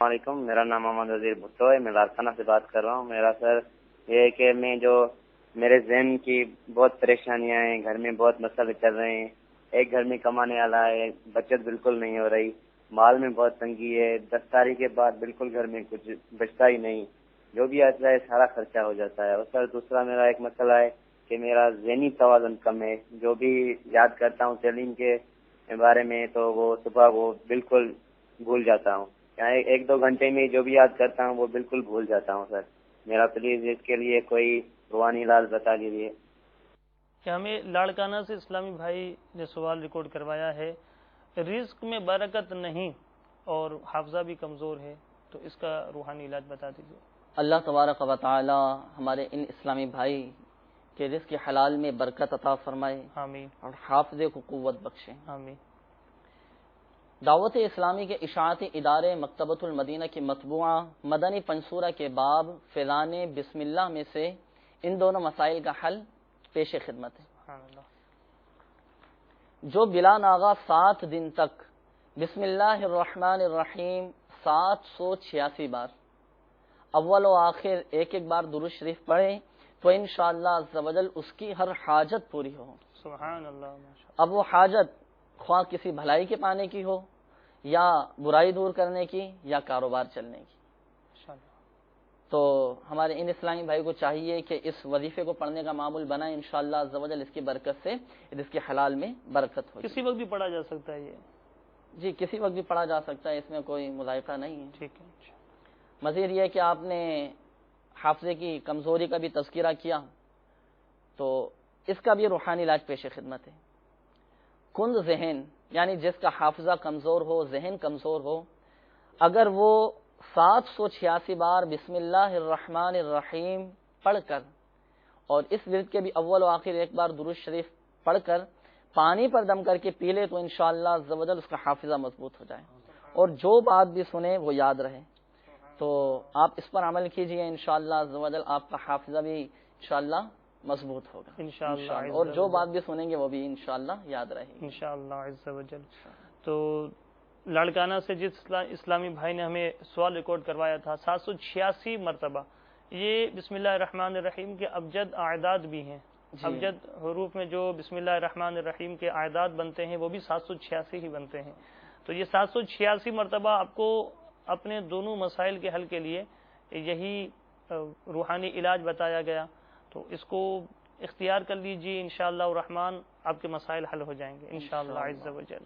السلام علیکم، میرا نام محمد وزیر بھٹو ہے، میں لارکانہ سے بات کر رہا ہوں۔ میرا سر یہ ہے کہ میرے ذہن کی بہت پریشانیاں ہیں، گھر میں بہت مسئلے چل رہے ہیں۔ ایک گھر میں کمانے والا ہے، بچت بالکل نہیں ہو رہی، مال میں بہت تنگی ہے، 10 تاریخ کے بعد بالکل گھر میں کچھ بچتا ہی نہیں، جو بھی آتا ہے سارا خرچہ ہو جاتا ہے۔ اور سر دوسرا میرا ایک مسئلہ ہے کہ میرا ذہنی توازن کم ہے، جو بھی یاد کرتا ہوں تعلیم کے بارے میں تو وہ صبح وہ بالکل بھول جاتا ہوں، یعنی 1-2 گھنٹے میں جو بھی یاد کرتا ہوں وہ بالکل بھول جاتا ہوں۔ سر میرا پلیز اس کے لیے کوئی روحانی علاج بتا دیجیے۔ کہ ہمیں لاڑکانہ سے اسلامی بھائی نے سوال ریکارڈ کروایا ہے، رزق میں برکت نہیں اور حافظہ بھی کمزور ہے، تو اس کا روحانی علاج بتا دیجیے۔ اللہ تبارک و تعالی ہمارے ان اسلامی بھائی کے رزق حلال میں برکت عطا فرمائے، آمین، اور حافظے کو قوت بخشے، آمین۔ دعوت اسلامی کے اشاعتی ادارے مکتبۃ المدینہ کی مطبوعہ مدنی پنصورہ کے باب فیضان بسم اللہ میں سے ان دونوں مسائل کا حل پیش خدمت ہے۔ سبحان اللہ۔ جو بلا ناغہ 7 دن تک بسم اللہ الرحمن الرحیم 786 بار اول و آخر ایک بار درود شریف پڑھے تو انشاءاللہ عز و جل اس کی ہر حاجت پوری ہو۔ سبحان اللہ، ماشاء اب وہ حاجت خواہ کسی بھلائی کے پانے کی ہو، یا برائی دور کرنے کی، یا کاروبار چلنے کی، اللہ۔ تو ہمارے ان اسلامی بھائی کو چاہیے کہ اس وظیفے کو پڑھنے کا معمول بنائیں، انشاءاللہ عز و جل اس کی برکت سے اس کے حلال میں برکت ہو۔ کسی وقت بھی پڑھا جا سکتا ہے یہ؟ جی کسی وقت بھی پڑھا جا سکتا ہے، اس میں کوئی مذائقہ نہیں ہے۔ ٹھیک ہے۔ مزید یہ کہ آپ نے حافظے کی کمزوری کا بھی تذکرہ کیا، تو اس کا بھی روحانی علاج پیش خدمت ہے۔ کند ذہن یعنی جس کا حافظہ کمزور ہو، ذہن کمزور ہو، اگر وہ 786 بار بسم اللہ الرحمن الرحیم پڑھ کر اور اس ورد کے بھی اول و آخر ایک بار درود شریف پڑھ کر پانی پر دم کر کے پی لے تو انشاءاللہ عز و جل اس کا حافظہ مضبوط ہو جائے، اور جو بات بھی سنے وہ یاد رہے۔ تو آپ اس پر عمل کیجئے، انشاءاللہ عز و جل آپ کا حافظہ بھی انشاءاللہ مضبوط ہوگا انشاءاللہ، اور جو بات بھی سنیں گے وہ بھی انشاءاللہ یاد رہے گی انشاءاللہ عز و جل۔ تو لاڑکانہ سے جس اسلامی بھائی نے ہمیں سوال ریکارڈ کروایا تھا 786 مرتبہ، یہ بسم اللہ الرحمن الرحیم کے ابجد اعداد بھی ہیں۔ ابجد حروف میں جو بسم اللہ الرحمن الرحیم کے اعداد بنتے ہیں وہ بھی 786 ہی بنتے ہیں۔ تو یہ 786 مرتبہ آپ کو اپنے دونوں مسائل کے حل کے لیے یہی روحانی علاج بتایا گیا، تو اس کو اختیار کر لیجیے، انشاءاللہ الرحمن آپ کے مسائل حل ہو جائیں گے انشاءاللہ عز و جل۔